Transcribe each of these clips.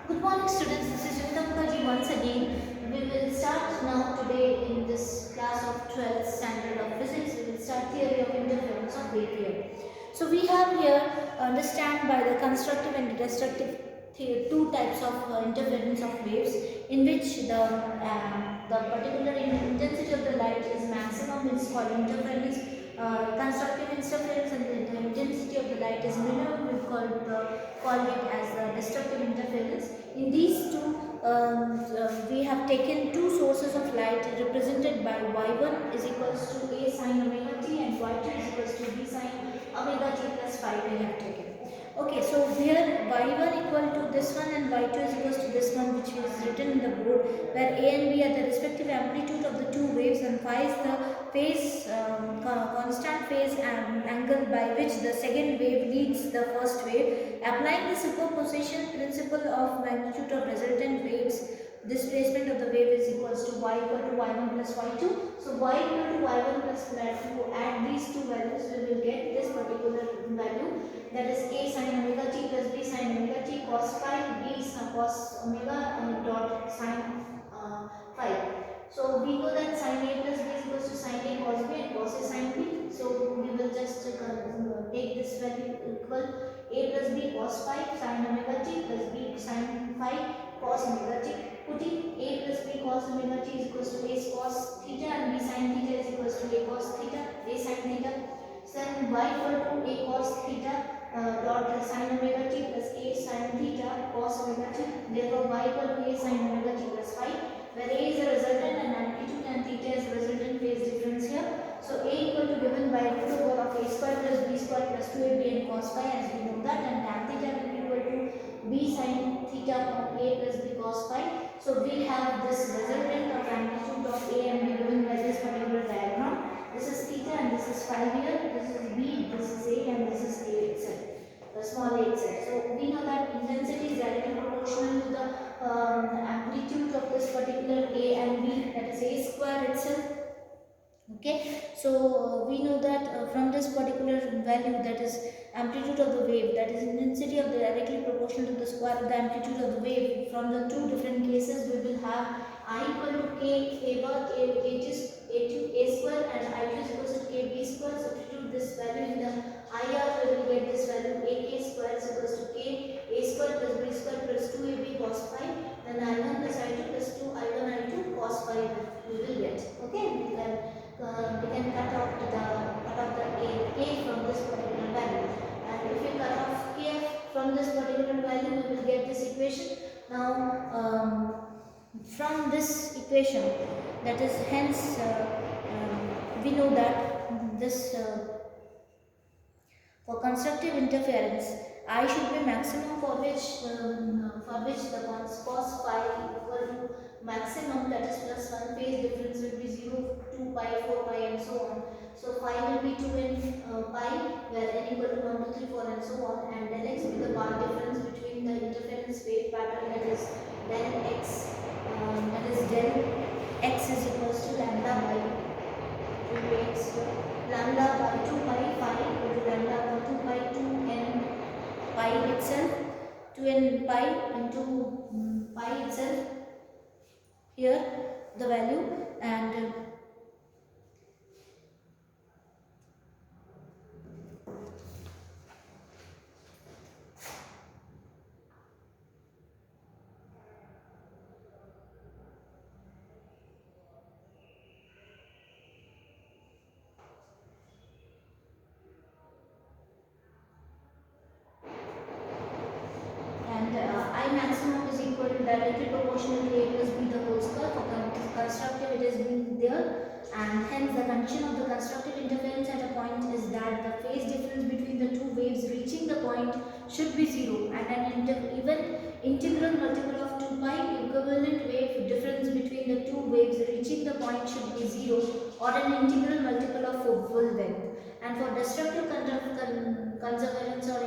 Good morning students, this is Junita Mukherjee once again. We will start now today in this class of 12th standard of physics. We will start theory of interference of wave theory. So we have here understand by the constructive and destructive two types of interference of waves in which the particular intensity of the light is maximum is called interference. Constructive interference and the intensity of the light is minimum. We call it as the destructive interference. In these two, we have taken two sources of light represented by y1 is equals to a sine omega t and y2 is equals to b sine omega t plus phi we have taken. Okay, so here y1 equal to this one and y2 is equals to this one, which is written in the board, where a and b are the respective amplitude of the two waves and phi is the phase constant phase and angle by which the second wave leads the first wave. Applying the superposition principle of magnitude of resultant waves, displacement of the wave is equals to y equal to y1 plus y2. So y equal to y1 plus y2, add these two values, we will get this particular value, that is a sin omega t plus b sin omega t cos phi, b cos omega dot sin phi. So we know that sin a plus b is equals to sin a cos b and cos a sin b. So we will just take this value equal a plus b cos phi sin omega t plus b sin phi cos omega t. Putting a plus b cos omega t is equals to a cos theta and b sin theta is equals to a cos theta, a sin theta. Then y equal to a cos theta dot sin omega t plus a sin theta cos omega t. Therefore y equal to a sin omega t plus phi, where a is a resultant and amplitude and theta is resultant phase difference here. So a equal to given by root over of a square plus b square plus 2ab and cos phi, as we know that, and tan theta will be equal to b sin theta upon a plus b cos phi. So we have this resultant of amplitude of a and b given by this particular diagram. This is theta and this is phi here. This is b, this is a, and this is a itself, the small a itself. So we know that intensity is directly proportional to the amplitude of this particular a and b, that is a square itself. Okay, so we know that from this particular value, that is amplitude of the wave, that is intensity of the directly proportional to the square of the amplitude of the wave. From the two different cases, we will have I equal to k a bar a square and I2 is equals to k b square. Substitute this value in the IR, we will get this value ak square is equals to k a square plus b square plus 2ab cos phi. Then I1 plus I2 plus 2 I1 I2 cos phi we will get. Okay, we can cut off the k from this particular value, and if we cut off k from this particular value, we will get this equation. Now from this equation, that is hence we know that this for constructive interference, I should be maximum for which the cos phi equal to maximum, that is plus 1, phase difference will be 0, 2 pi, 4 pi and so on. So phi will be 2 in pi, where n equal to 1, 2, 3, 4 and so on, and del x will be the path difference between the interference wave pattern, that is del x, that is del x is equals to lambda by 2x, lambda by 2 pi phi equal to lambda by 2 pi 2 n pi itself, 2n pi into pi itself, here the value, and I maximum is equal to directly proportional to a plus b the whole square. For constructive it is being there, and hence the condition of the constructive interference at a point is that the phase difference between the two waves reaching the point should be 0, and an even integral multiple of 2 pi equivalent wave difference between the two waves reaching the point should be 0, or an integral multiple of full length. And for destructive conservance or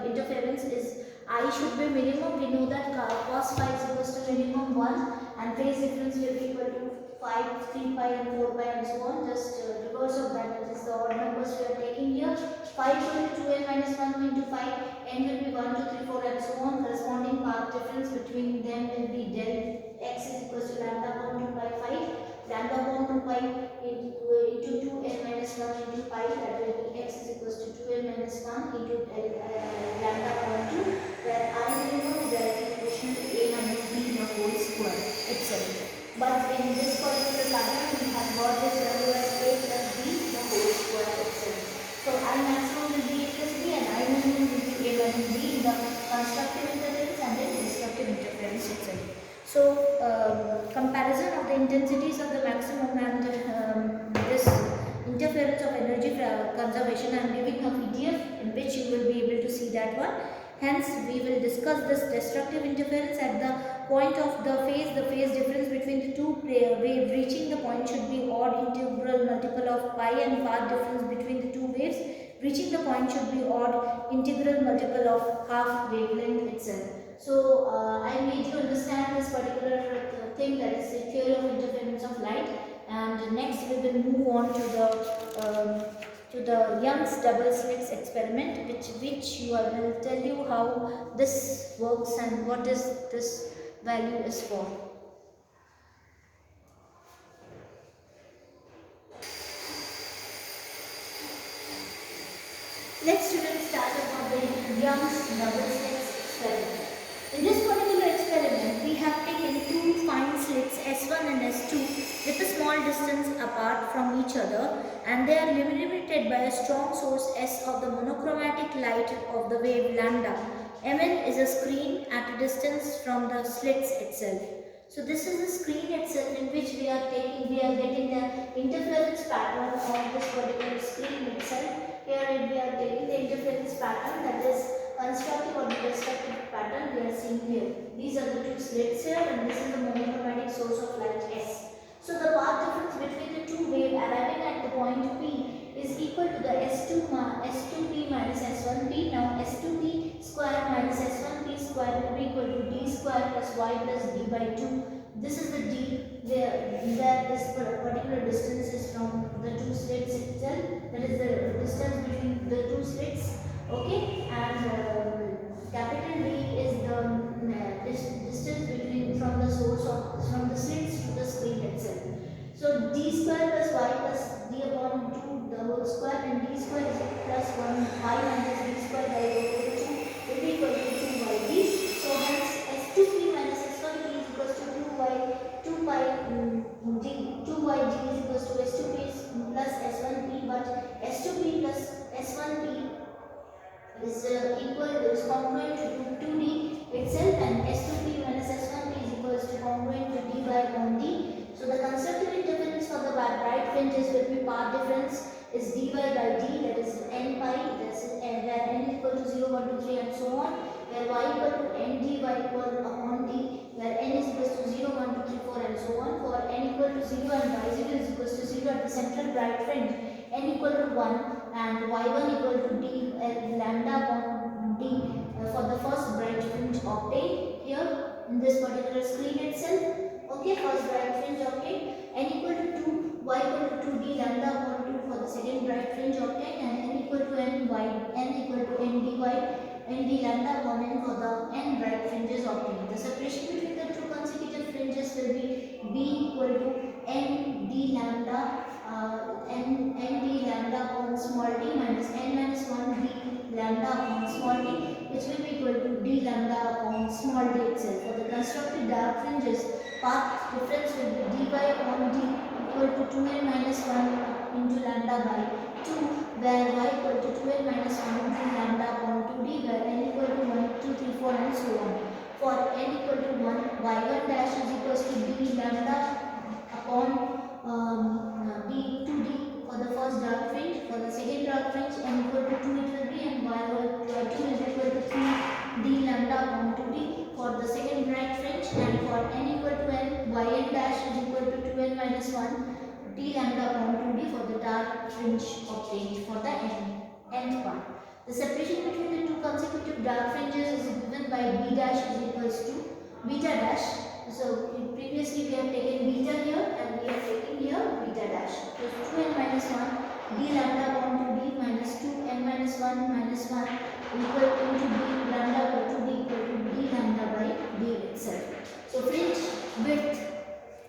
interference is I should be minimum. We know that cos phi is equals to minimum 1 and phase difference will be equal to 5, 3 pi and 4 pi and so on. Just reverse of that, that is the odd numbers we are taking here. 5 equal to 2n minus 1 into 5, n will be 1, 2, 3, 4 and so on. Corresponding path difference between them will be del x is equal to lambda upon 2 pi 5, lambda upon 2 pi into 2n minus 1 into pi, that will be x is equal to 2n minus 1 into lambda upon 2, where I will know is directly proportional to a minus b the whole square itself. But in this particular pattern, we have got this value as a plus b the whole square itself. So I maximum will be a plus b and I minimum will be a minus b in the constructive interference and then destructive interference itself. So comparison of the intensities of the maximum and this interference of energy conservation, I am giving a PDF in which you will be able to see that one. Hence, we will discuss this destructive interference at the point of the phase difference between the two waves reaching the point should be odd integral multiple of pi, and path difference between the two waves reaching the point should be odd integral multiple of half wavelength itself. So, I made you understand this particular thing, that is the theory of interference of light, and next we will move on to the Young's double slits experiment, which I will tell you how this works and what is this value is for. Let's students start about the Young's double slits experiment. In this particular experiment, we have taken two fine slits S1 and S2 with a small distance apart from each other, and they are illuminated by a strong source S of the monochromatic light of the wave lambda. Mn is a screen at a distance from the slits itself. So this is the screen itself in which we are getting the interference pattern of this particular screen itself. Here we are taking the interference pattern, that is constructive or destructive pattern we are seeing here. These are the two slits here, and this is the monochromatic source of light S. So the path difference between the two waves arriving at the point P is equal to the S2P minus S1P. Now S2P square minus S1P square will be equal to D square plus Y plus D by 2. This is the D where this particular distance is from the two slits itself, that is the distance between the two slits. Okay, and capital D is the distance between from the source of from the slits to the screen itself. So D square plus Y plus D upon 2 the whole square, and D square is plus 1 Y minus D square by over 2 will be equal to 2YD. So hence S2P minus S1P is equals to 2YD is equals to S2P plus S1P, but S2P plus S1P is congruent to 2D itself, and S2P minus S1P is equals to congruent to D by 1D. So the constructive interference for the bright fringes will be path difference is dy by d, that is n pi, that's where n equal to 0, 1, 2, 3 and so on, where y equal to n dy equal upon d, where n is equal to 0, 1, 2, 3, 4 and so on. For n equal to 0 and y0 is equal to 0 at the central bright fringe, n equal to 1 and y1 equal to d lambda upon d for the first bright fringe obtained here in this particular screen itself. Okay, first bright fringe obtained, n equal to 2, y equal to 2d lambda upon 2 for the second bright fringe obtained, and n equal to n equal to n d lambda upon n for the n bright fringes obtained. The separation between the two consecutive fringes will be b equal to n d lambda upon small d minus n minus 1 d lambda upon small d, which will be equal to d lambda upon small d itself. For the constructed dark fringes, path difference will be dy upon d equal to 2n minus 1 into lambda by 2, where y equal to 2n minus 1 into lambda upon 2d, where n equal to 1, 2, 3, 4 and so on. For n equal to 1, y1 dash is equals to d lambda upon d 2d for the first dark fringe. For the second dark fringe, n equal to 2 it will be, and y2 is equal to 3 d lambda upon 2d for the second bright fringe, and for n equal to n, yn dash is equal to 2n minus 1 d lambda upon 2d for the dark fringe obtained for the nth part. The separation between the two consecutive dark fringes is given by b dash is equals to beta dash. So previously we have taken beta here and we we are taking here beta dash. So 2n minus 1 d lambda upon 2d minus 2n minus 1 minus 1 equal into d lambda by 2d equal to d lambda by d itself. So fringe width.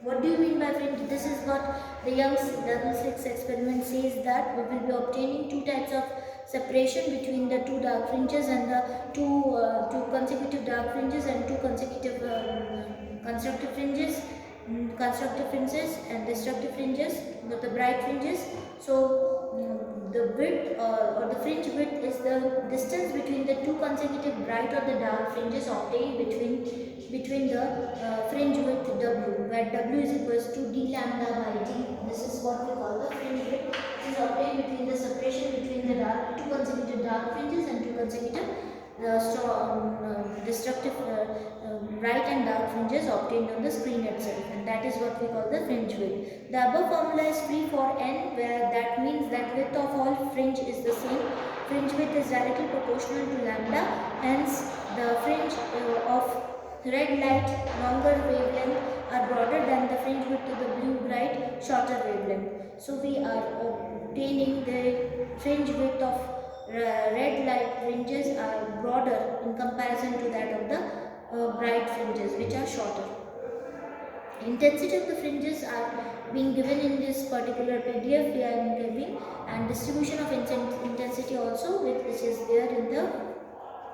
What do you mean by fringe? This is what the Young's double slit experiment says, that we will be obtaining two types of separation between the two dark fringes and the two consecutive dark fringes and two consecutive constructive fringes, and destructive fringes, the bright fringes. So the width or the fringe width is the distance between the two consecutive bright or the dark fringes obtained between the fringe width W, where W is equals to d lambda by d. This is what we call the fringe width. It is obtained between the separation between the two consecutive dark fringes and two consecutive destructive bright and dark fringes obtained on the screen itself, and that is what we call the fringe width. The above formula is free for n, where that means that width of all fringe is the same. Fringe width is directly proportional to lambda, hence the fringe of red light longer wavelength are broader than the fringe width of the blue bright shorter wavelength. So we are obtaining the fringe width of red light fringes are broader in comparison to that of the bright fringes, which are shorter. Intensity of the fringes are being given in this particular PDF we are giving, and distribution of intensity also, which is there in the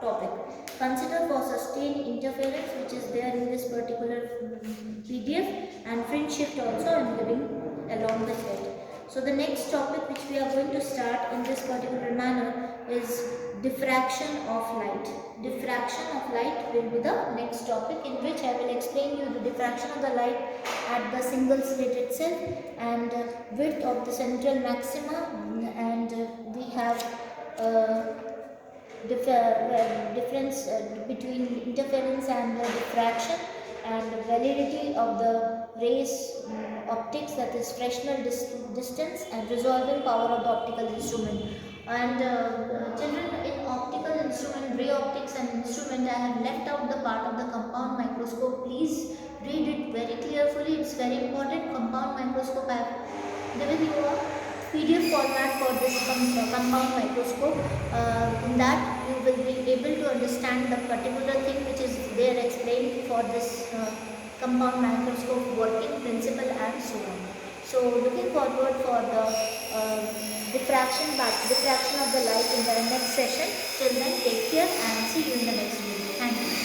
topic. Consider for sustained interference, which is there in this particular PDF, and fringe shift also I am giving along with it. So the next topic which we are going to start in this particular manner is diffraction of light. Diffraction of light will be the next topic, in which I will explain you the diffraction of the light at the single slit itself, and width of the central maxima, and we have difference between interference and diffraction, and the validity of the rays optics, that is Fresnel distance, and resolving power of the optical instrument. And children, in optical instrument, ray optics and instrument, I have left out the part of the compound microscope. Please read it very carefully, it's very important. Compound microscope, I have given you a PDF format for this compound microscope. In that you will be able to understand the particular thing which is there explained for this compound microscope working principle and so on. So looking forward for the diffraction of the light in the next session. Till then, take care and see you in the next video. Thank you.